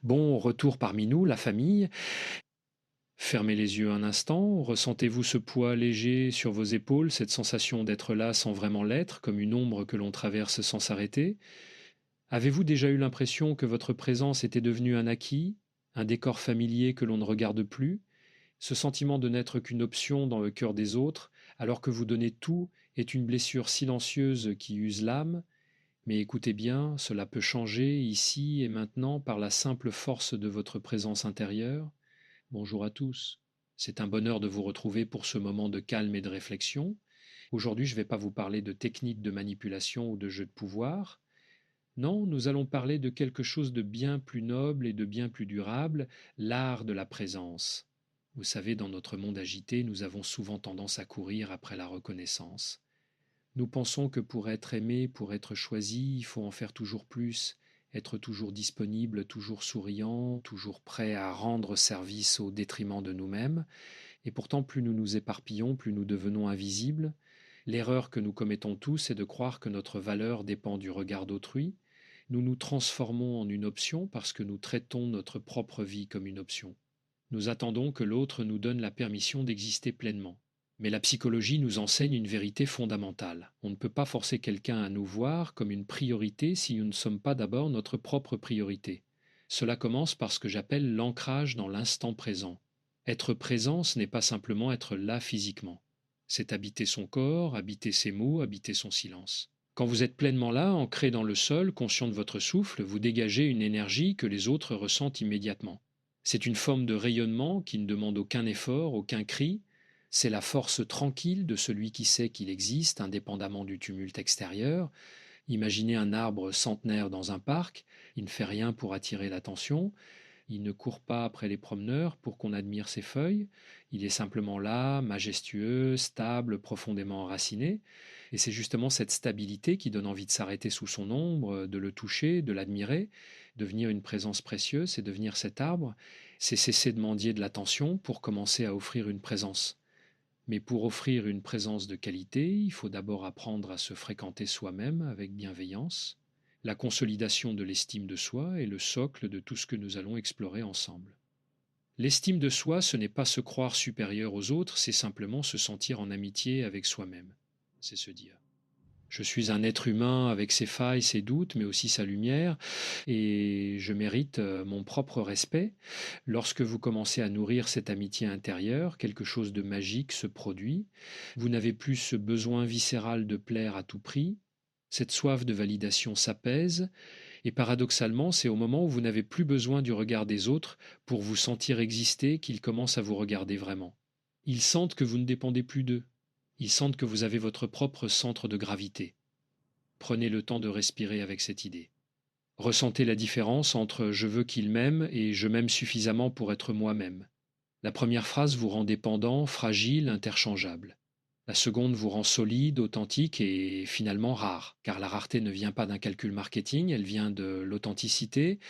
Bon, retour parmi nous, la famille. Fermez les yeux un instant, ressentez-vous ce poids léger sur vos épaules, cette sensation d'être là sans vraiment l'être, comme une ombre que l'on traverse sans s'arrêter. Avez-vous déjà eu l'impression que votre présence était devenue un acquis, un décor familier que l'on ne regarde plus? Ce sentiment de n'être qu'une option dans le cœur des autres, alors que vous donnez tout, est une blessure silencieuse qui use l'âme. Mais écoutez bien, cela peut changer ici et maintenant par la simple force de votre présence intérieure. Bonjour à tous. C'est un bonheur de vous retrouver pour ce moment de calme et de réflexion. Aujourd'hui, je ne vais pas vous parler de techniques de manipulation ou de jeux de pouvoir. Non, nous allons parler de quelque chose de bien plus noble et de bien plus durable, l'art de la présence. Vous savez, dans notre monde agité, nous avons souvent tendance à courir après la reconnaissance. Nous pensons que pour être aimé, pour être choisi, il faut en faire toujours plus, être toujours disponible, toujours souriant, toujours prêt à rendre service au détriment de nous-mêmes. Et pourtant, plus nous nous éparpillons, plus nous devenons invisibles. L'erreur que nous commettons tous est de croire que notre valeur dépend du regard d'autrui. Nous nous transformons en une option parce que nous traitons notre propre vie comme une option. Nous attendons que l'autre nous donne la permission d'exister pleinement. Mais la psychologie nous enseigne une vérité fondamentale. On ne peut pas forcer quelqu'un à nous voir comme une priorité si nous ne sommes pas d'abord notre propre priorité. Cela commence par ce que j'appelle l'ancrage dans l'instant présent. Être présent, ce n'est pas simplement être là physiquement. C'est habiter son corps, habiter ses mots, habiter son silence. Quand vous êtes pleinement là, ancré dans le sol, conscient de votre souffle, vous dégagez une énergie que les autres ressentent immédiatement. C'est une forme de rayonnement qui ne demande aucun effort, aucun cri. C'est la force tranquille de celui qui sait qu'il existe, indépendamment du tumulte extérieur. Imaginez un arbre centenaire dans un parc, il ne fait rien pour attirer l'attention, il ne court pas après les promeneurs pour qu'on admire ses feuilles, il est simplement là, majestueux, stable, profondément enraciné, et c'est justement cette stabilité qui donne envie de s'arrêter sous son ombre, de le toucher, de l'admirer. Devenir une présence précieuse, c'est devenir cet arbre, c'est cesser de mendier de l'attention pour commencer à offrir une présence. Mais pour offrir une présence de qualité, il faut d'abord apprendre à se fréquenter soi-même avec bienveillance. La consolidation de l'estime de soi est le socle de tout ce que nous allons explorer ensemble. L'estime de soi, ce n'est pas se croire supérieur aux autres, c'est simplement se sentir en amitié avec soi-même. C'est se dire: je suis un être humain avec ses failles, ses doutes, mais aussi sa lumière, et je mérite mon propre respect. Lorsque vous commencez à nourrir cette amitié intérieure, quelque chose de magique se produit. Vous n'avez plus ce besoin viscéral de plaire à tout prix. Cette soif de validation s'apaise, et paradoxalement, c'est au moment où vous n'avez plus besoin du regard des autres pour vous sentir exister qu'ils commencent à vous regarder vraiment. Ils sentent que vous ne dépendez plus d'eux. Ils sentent que vous avez votre propre centre de gravité. Prenez le temps de respirer avec cette idée. Ressentez la différence entre je veux qu'il m'aime et je m'aime suffisamment pour être moi-même. La première phrase vous rend dépendant, fragile, interchangeable. La seconde vous rend solide, authentique et finalement rare, car la rareté ne vient pas d'un calcul marketing, elle vient de l'authenticité.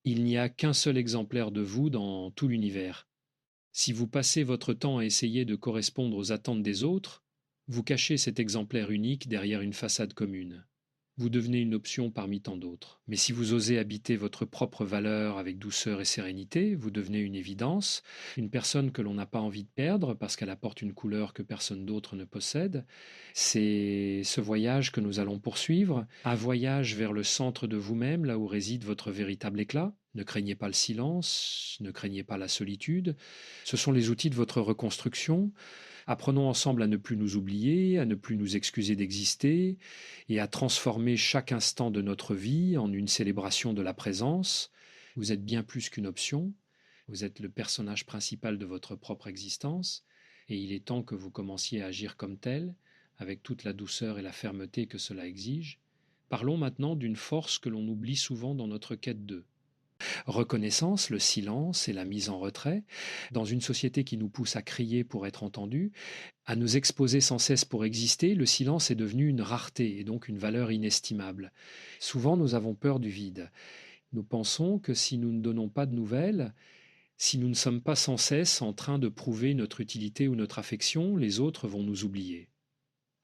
Il n'y a qu'un seul exemplaire de vous dans tout l'univers. Si vous passez votre temps à essayer de correspondre aux attentes des autres, vous cachez cet exemplaire unique derrière une façade commune. Vous devenez une option parmi tant d'autres. Mais si vous osez habiter votre propre valeur avec douceur et sérénité, vous devenez une évidence, une personne que l'on n'a pas envie de perdre parce qu'elle apporte une couleur que personne d'autre ne possède. C'est ce voyage que nous allons poursuivre, un voyage vers le centre de vous-même, là où réside votre véritable éclat. Ne craignez pas le silence, ne craignez pas la solitude. Ce sont les outils de votre reconstruction. Apprenons ensemble à ne plus nous oublier, à ne plus nous excuser d'exister et à transformer chaque instant de notre vie en une célébration de la présence. Vous êtes bien plus qu'une option, vous êtes le personnage principal de votre propre existence et il est temps que vous commenciez à agir comme tel, avec toute la douceur et la fermeté que cela exige. Parlons maintenant d'une force que l'on oublie souvent dans notre quête d'eux. Reconnaissance, le silence et la mise en retrait, dans une société qui nous pousse à crier pour être entendu, à nous exposer sans cesse pour exister, le silence est devenu une rareté et donc une valeur inestimable. Souvent, nous avons peur du vide. Nous pensons que si nous ne donnons pas de nouvelles, si nous ne sommes pas sans cesse en train de prouver notre utilité ou notre affection, les autres vont nous oublier.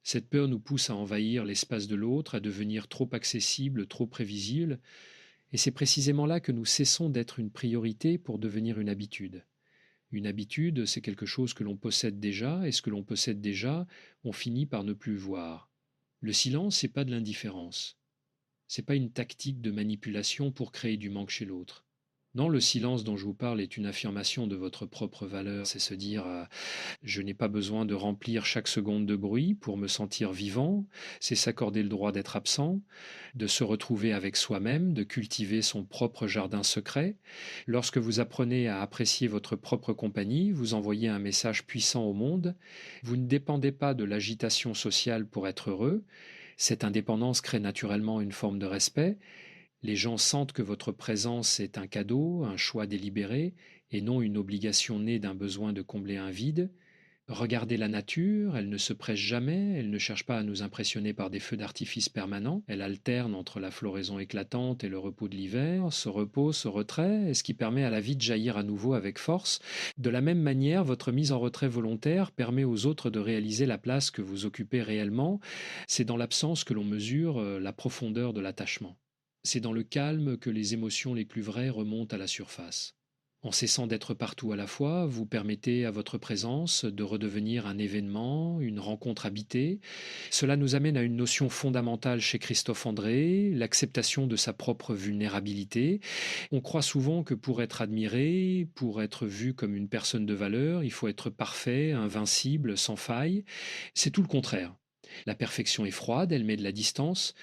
Cette peur nous pousse à envahir l'espace de l'autre, à devenir trop accessible, trop prévisible, Et c'est précisément là que nous cessons d'être une priorité pour devenir une habitude. Une habitude, c'est quelque chose que l'on possède déjà, et ce que l'on possède déjà, on finit par ne plus voir. Le silence, c'est pas de l'indifférence. C'est pas une tactique de manipulation pour créer du manque chez l'autre. Non, le silence dont je vous parle est une affirmation de votre propre valeur. C'est se dire je n'ai pas besoin de remplir chaque seconde de bruit pour me sentir vivant. C'est s'accorder le droit d'être absent, de se retrouver avec soi-même, de cultiver son propre jardin secret. Lorsque vous apprenez à apprécier votre propre compagnie, vous envoyez un message puissant au monde. Vous ne dépendez pas de l'agitation sociale pour être heureux. Cette indépendance crée naturellement une forme de respect. Les gens sentent que votre présence est un cadeau, un choix délibéré, et non une obligation née d'un besoin de combler un vide. Regardez la nature, elle ne se presse jamais, elle ne cherche pas à nous impressionner par des feux d'artifice permanents, elle alterne entre la floraison éclatante et le repos de l'hiver, ce repos, ce retrait, ce qui permet à la vie de jaillir à nouveau avec force. De la même manière, votre mise en retrait volontaire permet aux autres de réaliser la place que vous occupez réellement. C'est dans l'absence que l'on mesure la profondeur de l'attachement. C'est dans le calme que les émotions les plus vraies remontent à la surface. En cessant d'être partout à la fois, vous permettez à votre présence de redevenir un événement, une rencontre habitée. Cela nous amène à une notion fondamentale chez Christophe André, l'acceptation de sa propre vulnérabilité. On croit souvent que pour être admiré, pour être vu comme une personne de valeur, il faut être parfait, invincible, sans faille. C'est tout le contraire. La perfection est froide, elle met de la distance,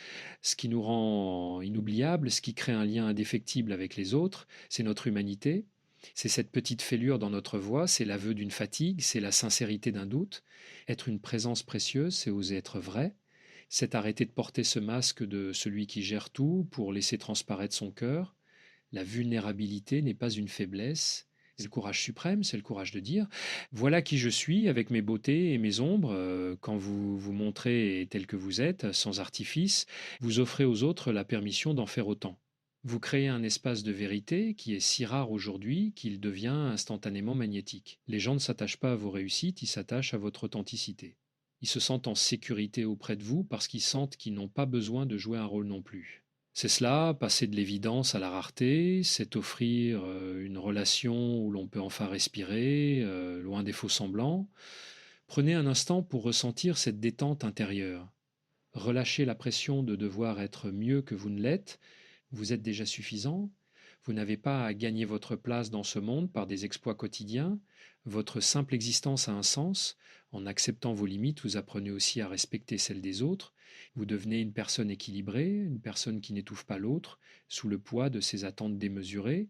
ce qui nous rend inoubliables, ce qui crée un lien indéfectible avec les autres, c'est notre humanité. C'est cette petite fêlure dans notre voix, c'est l'aveu d'une fatigue, c'est la sincérité d'un doute. Être une présence précieuse, c'est oser être vrai. C'est arrêter de porter ce masque de celui qui gère tout pour laisser transparaître son cœur. La vulnérabilité n'est pas une faiblesse. C'est le courage suprême, c'est le courage de dire voilà qui je suis avec mes beautés et mes ombres. Quand vous vous montrez tel que vous êtes, sans artifice, vous offrez aux autres la permission d'en faire autant. Vous créez un espace de vérité qui est si rare aujourd'hui qu'il devient instantanément magnétique. Les gens ne s'attachent pas à vos réussites, ils s'attachent à votre authenticité. Ils se sentent en sécurité auprès de vous parce qu'ils sentent qu'ils n'ont pas besoin de jouer un rôle non plus. C'est cela, passer de l'évidence à la rareté, c'est offrir une relation où l'on peut enfin respirer, loin des faux-semblants. Prenez un instant pour ressentir cette détente intérieure. Relâchez la pression de devoir être mieux que vous ne l'êtes. Vous êtes déjà suffisant. Vous n'avez pas à gagner votre place dans ce monde par des exploits quotidiens. Votre simple existence a un sens. En acceptant vos limites, vous apprenez aussi à respecter celles des autres. Vous devenez une personne équilibrée, une personne qui n'étouffe pas l'autre sous le poids de ses attentes démesurées.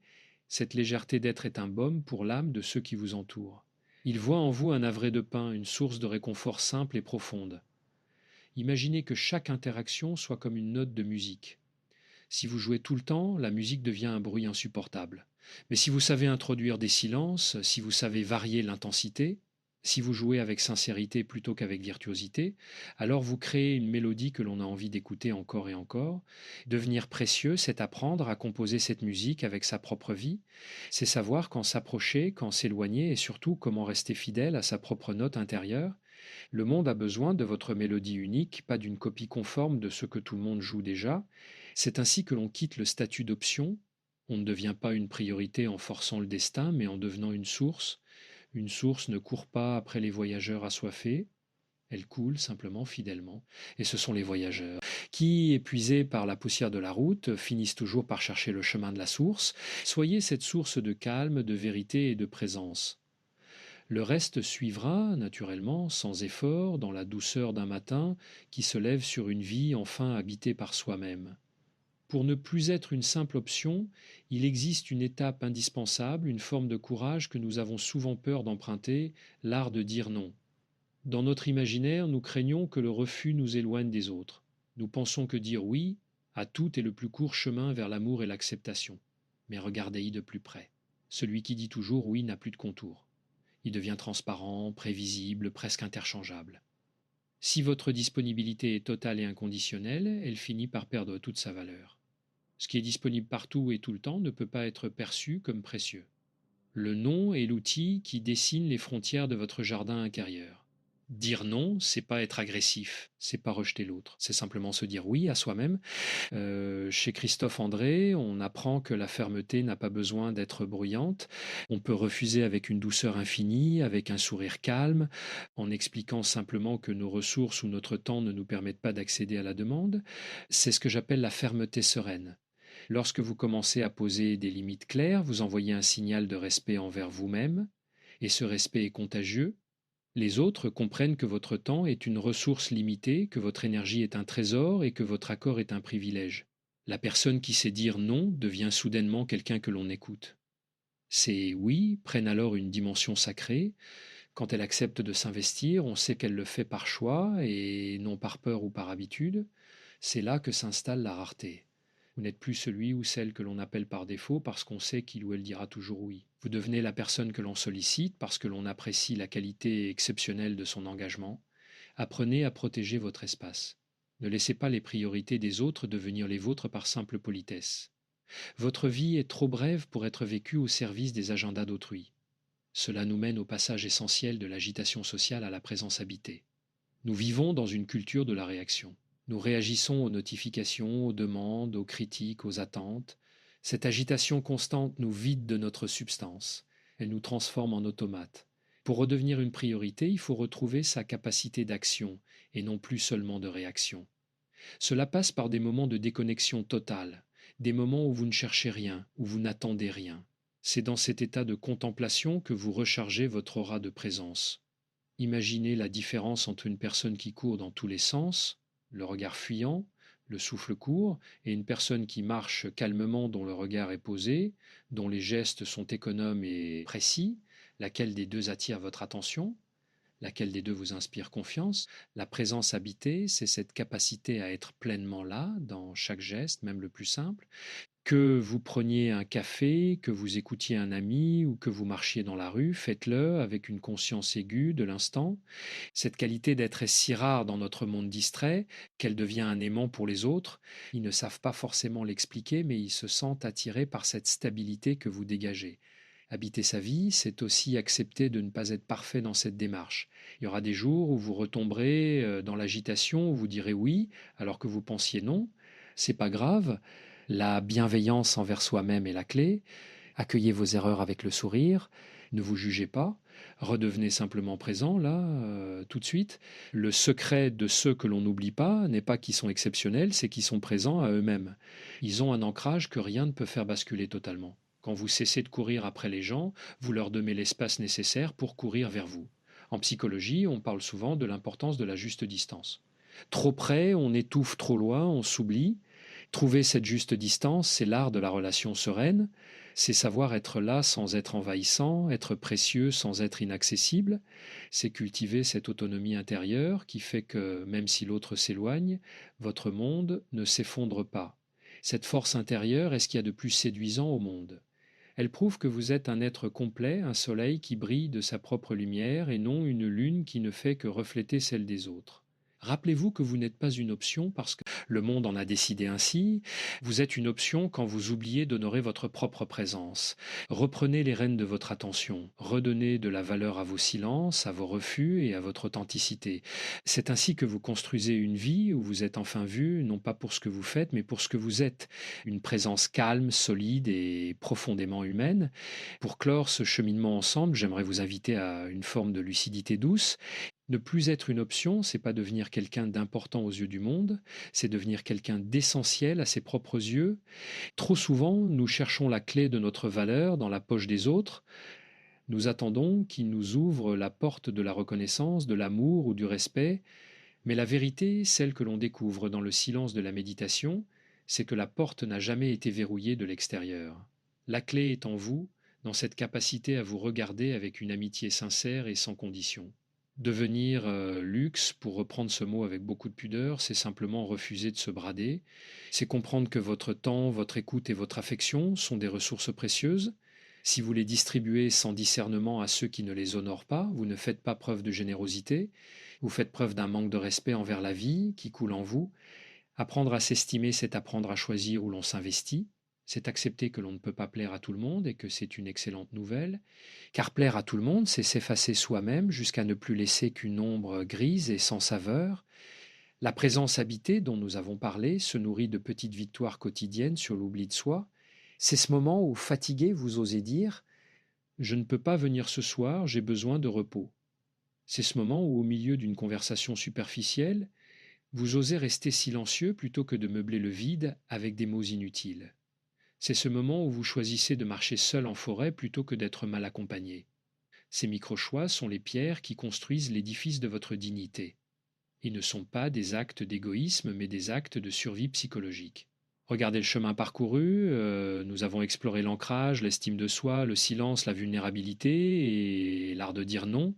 Cette légèreté d'être est un baume pour l'âme de ceux qui vous entourent. Ils voient en vous un havre de pain, une source de réconfort simple et profonde. Imaginez que chaque interaction soit comme une note de musique. Si vous jouez tout le temps, la musique devient un bruit insupportable. Mais si vous savez introduire des silences, si vous savez varier l'intensité, si vous jouez avec sincérité plutôt qu'avec virtuosité, alors vous créez une mélodie que l'on a envie d'écouter encore et encore. Devenir précieux, c'est apprendre à composer cette musique avec sa propre vie. C'est savoir quand s'approcher, quand s'éloigner et surtout comment rester fidèle à sa propre note intérieure. Le monde a besoin de votre mélodie unique, pas d'une copie conforme de ce que tout le monde joue déjà. C'est ainsi que l'on quitte le statut d'option. On ne devient pas une priorité en forçant le destin, mais en devenant une source. Une source ne court pas après les voyageurs assoiffés, elle coule simplement fidèlement. Et ce sont les voyageurs qui, épuisés par la poussière de la route, finissent toujours par chercher le chemin de la source. Soyez cette source de calme, de vérité et de présence. Le reste suivra, naturellement, sans effort, dans la douceur d'un matin qui se lève sur une vie enfin habitée par soi-même. Pour ne plus être une simple option, il existe une étape indispensable, une forme de courage que nous avons souvent peur d'emprunter, l'art de dire non. Dans notre imaginaire, nous craignons que le refus nous éloigne des autres. Nous pensons que dire oui à tout est le plus court chemin vers l'amour et l'acceptation. Mais regardez-y de plus près. Celui qui dit toujours oui n'a plus de contour. Il devient transparent, prévisible, presque interchangeable. Si votre disponibilité est totale et inconditionnelle, elle finit par perdre toute sa valeur. Ce qui est disponible partout et tout le temps ne peut pas être perçu comme précieux. Le nom est l'outil qui dessine les frontières de votre jardin intérieur. Dire non, c'est pas être agressif, c'est pas rejeter l'autre, c'est simplement se dire oui à soi-même. Chez Christophe André, on apprend que la fermeté n'a pas besoin d'être bruyante. On peut refuser avec une douceur infinie, avec un sourire calme, en expliquant simplement que nos ressources ou notre temps ne nous permettent pas d'accéder à la demande. C'est ce que j'appelle la fermeté sereine. Lorsque vous commencez à poser des limites claires, vous envoyez un signal de respect envers vous-même, et ce respect est contagieux. Les autres comprennent que votre temps est une ressource limitée, que votre énergie est un trésor et que votre accord est un privilège. La personne qui sait dire non devient soudainement quelqu'un que l'on écoute. Ces oui prennent alors une dimension sacrée. Quand elle accepte de s'investir, on sait qu'elle le fait par choix et non par peur ou par habitude. C'est là que s'installe la rareté. Vous n'êtes plus celui ou celle que l'on appelle par défaut parce qu'on sait qu'il ou elle dira toujours oui. Vous devenez la personne que l'on sollicite parce que l'on apprécie la qualité exceptionnelle de son engagement. Apprenez à protéger votre espace. Ne laissez pas les priorités des autres devenir les vôtres par simple politesse. Votre vie est trop brève pour être vécue au service des agendas d'autrui. Cela nous mène au passage essentiel de l'agitation sociale à la présence habitée. Nous vivons dans une culture de la réaction. Nous réagissons aux notifications, aux demandes, aux critiques, aux attentes. Cette agitation constante nous vide de notre substance. Elle nous transforme en automates. Pour redevenir une priorité, il faut retrouver sa capacité d'action et non plus seulement de réaction. Cela passe par des moments de déconnexion totale, des moments où vous ne cherchez rien, où vous n'attendez rien. C'est dans cet état de contemplation que vous rechargez votre aura de présence. Imaginez la différence entre une personne qui court dans tous les sens, le regard fuyant, le souffle court, et une personne qui marche calmement dont le regard est posé, dont les gestes sont économes et précis. Laquelle des deux attire votre attention? Laquelle des deux vous inspire confiance? La présence habitée, c'est cette capacité à être pleinement là, dans chaque geste, même le plus simple. Que vous preniez un café, que vous écoutiez un ami ou que vous marchiez dans la rue, faites-le avec une conscience aiguë de l'instant. Cette qualité d'être est si rare dans notre monde distrait qu'elle devient un aimant pour les autres. Ils ne savent pas forcément l'expliquer, mais ils se sentent attirés par cette stabilité que vous dégagez. Habiter sa vie, c'est aussi accepter de ne pas être parfait dans cette démarche. Il y aura des jours où vous retomberez dans l'agitation, où vous direz oui alors que vous pensiez non. C'est pas grave. La bienveillance envers soi-même est la clé. Accueillez vos erreurs avec le sourire. Ne vous jugez pas. Redevenez simplement présent, là, tout de suite. Le secret de ceux que l'on n'oublie pas n'est pas qu'ils sont exceptionnels, c'est qu'ils sont présents à eux-mêmes. Ils ont un ancrage que rien ne peut faire basculer totalement. Quand vous cessez de courir après les gens, vous leur donnez l'espace nécessaire pour courir vers vous. En psychologie, on parle souvent de l'importance de la juste distance. Trop près, on étouffe, trop loin, on s'oublie. Trouver cette juste distance, c'est l'art de la relation sereine, c'est savoir être là sans être envahissant, être précieux sans être inaccessible, c'est cultiver cette autonomie intérieure qui fait que, même si l'autre s'éloigne, votre monde ne s'effondre pas. Cette force intérieure est ce qu'il y a de plus séduisant au monde. Elle prouve que vous êtes un être complet, un soleil qui brille de sa propre lumière et non une lune qui ne fait que refléter celle des autres. Rappelez-vous que vous n'êtes pas une option parce que le monde en a décidé ainsi. Vous êtes une option quand vous oubliez d'honorer votre propre présence. Reprenez les rênes de votre attention. Redonnez de la valeur à vos silences, à vos refus et à votre authenticité. C'est ainsi que vous construisez une vie où vous êtes enfin vu, non pas pour ce que vous faites, mais pour ce que vous êtes. Une présence calme, solide et profondément humaine. Pour clore ce cheminement ensemble, j'aimerais vous inviter à une forme de lucidité douce. Ne plus être une option, c'est pas devenir quelqu'un d'important aux yeux du monde, c'est devenir quelqu'un d'essentiel à ses propres yeux. Trop souvent, nous cherchons la clé de notre valeur dans la poche des autres. Nous attendons qu'ils nous ouvrent la porte de la reconnaissance, de l'amour ou du respect. Mais la vérité, celle que l'on découvre dans le silence de la méditation, c'est que la porte n'a jamais été verrouillée de l'extérieur. La clé est en vous, dans cette capacité à vous regarder avec une amitié sincère et sans condition. Devenir luxe, pour reprendre ce mot avec beaucoup de pudeur, c'est simplement refuser de se brader. C'est comprendre que votre temps, votre écoute et votre affection sont des ressources précieuses. Si vous les distribuez sans discernement à ceux qui ne les honorent pas, vous ne faites pas preuve de générosité, vous faites preuve d'un manque de respect envers la vie qui coule en vous. Apprendre à s'estimer, c'est apprendre à choisir où l'on s'investit. C'est accepter que l'on ne peut pas plaire à tout le monde et que c'est une excellente nouvelle, car plaire à tout le monde, c'est s'effacer soi-même jusqu'à ne plus laisser qu'une ombre grise et sans saveur. La présence habitée dont nous avons parlé se nourrit de petites victoires quotidiennes sur l'oubli de soi. C'est ce moment où, fatigué, vous osez dire « Je ne peux pas venir ce soir, j'ai besoin de repos ». C'est ce moment où, au milieu d'une conversation superficielle, vous osez rester silencieux plutôt que de meubler le vide avec des mots inutiles. C'est ce moment où vous choisissez de marcher seul en forêt plutôt que d'être mal accompagné. Ces micro-choix sont les pierres qui construisent l'édifice de votre dignité. Ils ne sont pas des actes d'égoïsme, mais des actes de survie psychologique. Regardez le chemin parcouru, nous avons exploré l'ancrage, l'estime de soi, le silence, la vulnérabilité et l'art de dire non.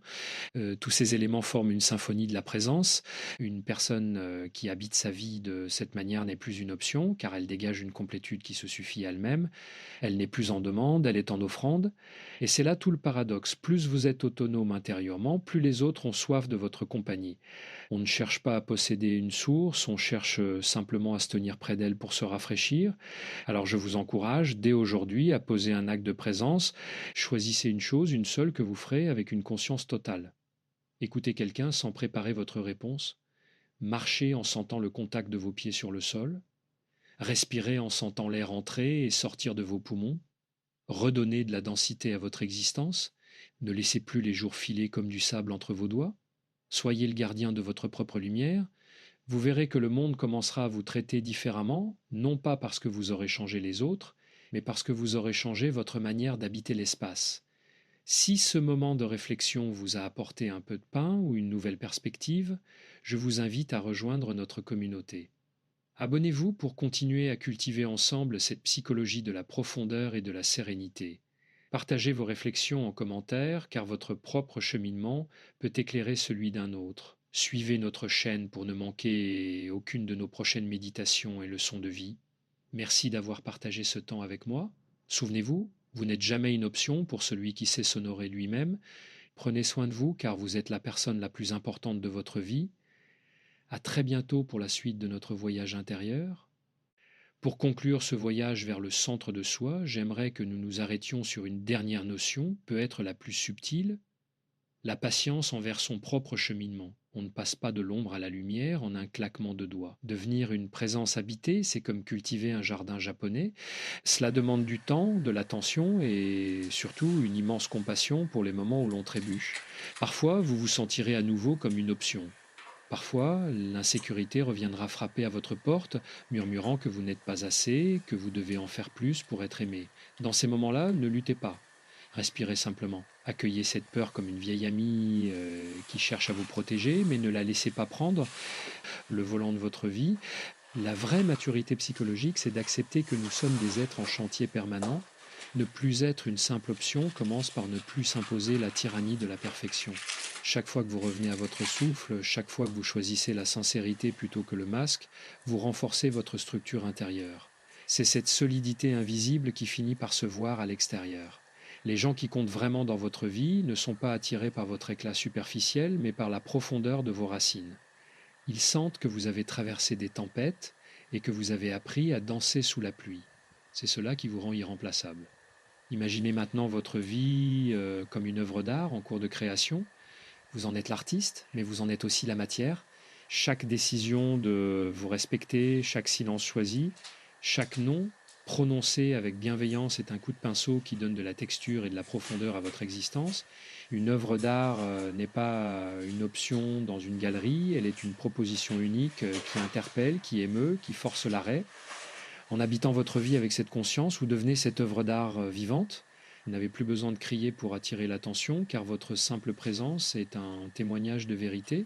Tous ces éléments forment une symphonie de la présence. Une personne qui habite sa vie de cette manière n'est plus une option, car elle dégage une complétude qui se suffit à elle-même. Elle n'est plus en demande, elle est en offrande. Et c'est là tout le paradoxe. Plus vous êtes autonome intérieurement, plus les autres ont soif de votre compagnie. On ne cherche pas à posséder une source, on cherche simplement à se tenir près d'elle pour se rafraîchir. Alors je vous encourage dès aujourd'hui à poser un acte de présence. Choisissez une chose, une seule, que vous ferez avec une conscience totale. Écoutez quelqu'un sans préparer votre réponse. Marchez en sentant le contact de vos pieds sur le sol. Respirez en sentant l'air entrer et sortir de vos poumons. Redonnez de la densité à votre existence. Ne laissez plus les jours filer comme du sable entre vos doigts. Soyez le gardien de votre propre lumière. Vous verrez que le monde commencera à vous traiter différemment, non pas parce que vous aurez changé les autres, mais parce que vous aurez changé votre manière d'habiter l'espace. Si ce moment de réflexion vous a apporté un peu de pain ou une nouvelle perspective, je vous invite à rejoindre notre communauté. Abonnez-vous pour continuer à cultiver ensemble cette psychologie de la profondeur et de la sérénité. Partagez vos réflexions en commentaire, car votre propre cheminement peut éclairer celui d'un autre. Suivez notre chaîne pour ne manquer aucune de nos prochaines méditations et leçons de vie. Merci d'avoir partagé ce temps avec moi. Souvenez-vous, vous n'êtes jamais une option pour celui qui sait s'honorer lui-même. Prenez soin de vous, car vous êtes la personne la plus importante de votre vie. À très bientôt pour la suite de notre voyage intérieur. Pour conclure ce voyage vers le centre de soi, j'aimerais que nous nous arrêtions sur une dernière notion, peut-être la plus subtile, la patience envers son propre cheminement. On ne passe pas de l'ombre à la lumière en un claquement de doigts. Devenir une présence habitée, c'est comme cultiver un jardin japonais. Cela demande du temps, de l'attention et surtout une immense compassion pour les moments où l'on trébuche. Parfois, vous vous sentirez à nouveau comme une option. Parfois, l'insécurité reviendra frapper à votre porte, murmurant que vous n'êtes pas assez, que vous devez en faire plus pour être aimé. Dans ces moments-là, ne luttez pas. Respirez simplement. Accueillez cette peur comme une vieille amie qui cherche à vous protéger, mais ne la laissez pas prendre le volant de votre vie. La vraie maturité psychologique, c'est d'accepter que nous sommes des êtres en chantier permanent. Ne plus être une simple option commence par ne plus s'imposer la tyrannie de la perfection. Chaque fois que vous revenez à votre souffle, chaque fois que vous choisissez la sincérité plutôt que le masque, vous renforcez votre structure intérieure. C'est cette solidité invisible qui finit par se voir à l'extérieur. Les gens qui comptent vraiment dans votre vie ne sont pas attirés par votre éclat superficiel, mais par la profondeur de vos racines. Ils sentent que vous avez traversé des tempêtes et que vous avez appris à danser sous la pluie. C'est cela qui vous rend irremplaçable. Imaginez maintenant votre vie comme une œuvre d'art en cours de création. Vous en êtes l'artiste, mais vous en êtes aussi la matière. Chaque décision de vous respecter, chaque silence choisi, chaque non prononcé avec bienveillance est un coup de pinceau qui donne de la texture et de la profondeur à votre existence. Une œuvre d'art n'est pas une option dans une galerie, elle est une proposition unique qui interpelle, qui émeut, qui force l'arrêt. En habitant votre vie avec cette conscience, vous devenez cette œuvre d'art vivante. Vous n'avez plus besoin de crier pour attirer l'attention, car votre simple présence est un témoignage de vérité.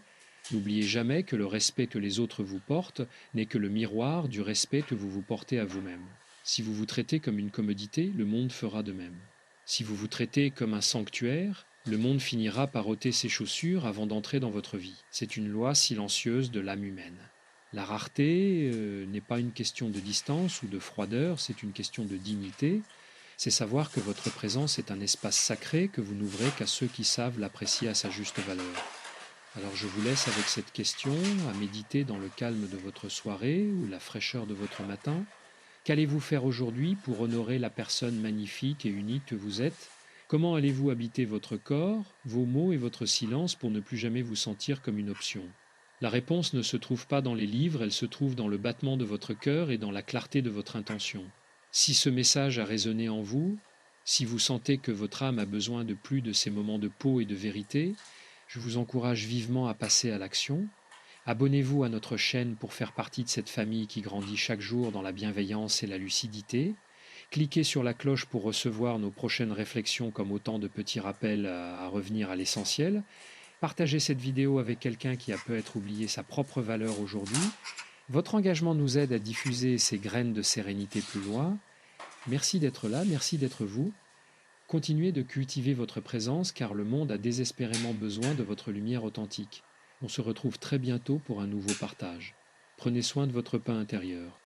N'oubliez jamais que le respect que les autres vous portent n'est que le miroir du respect que vous vous portez à vous-même. Si vous vous traitez comme une commodité, le monde fera de même. Si vous vous traitez comme un sanctuaire, le monde finira par ôter ses chaussures avant d'entrer dans votre vie. C'est une loi silencieuse de l'âme humaine. La rareté n'est pas une question de distance ou de froideur, c'est une question de dignité. C'est savoir que votre présence est un espace sacré que vous n'ouvrez qu'à ceux qui savent l'apprécier à sa juste valeur. Alors je vous laisse avec cette question à méditer dans le calme de votre soirée ou la fraîcheur de votre matin. Qu'allez-vous faire aujourd'hui pour honorer la personne magnifique et unique que vous êtes? Comment allez-vous habiter votre corps, vos mots et votre silence pour ne plus jamais vous sentir comme une option? La réponse ne se trouve pas dans les livres, elle se trouve dans le battement de votre cœur et dans la clarté de votre intention. Si ce message a résonné en vous, si vous sentez que votre âme a besoin de plus de ces moments de pau et de vérité, je vous encourage vivement à passer à l'action. Abonnez-vous à notre chaîne pour faire partie de cette famille qui grandit chaque jour dans la bienveillance et la lucidité. Cliquez sur la cloche pour recevoir nos prochaines réflexions comme autant de petits rappels à revenir à l'essentiel. Partagez cette vidéo avec quelqu'un qui a peut-être oublié sa propre valeur aujourd'hui. Votre engagement nous aide à diffuser ces graines de sérénité plus loin. Merci d'être là, merci d'être vous. Continuez de cultiver votre présence car le monde a désespérément besoin de votre lumière authentique. On se retrouve très bientôt pour un nouveau partage. Prenez soin de votre pain intérieur.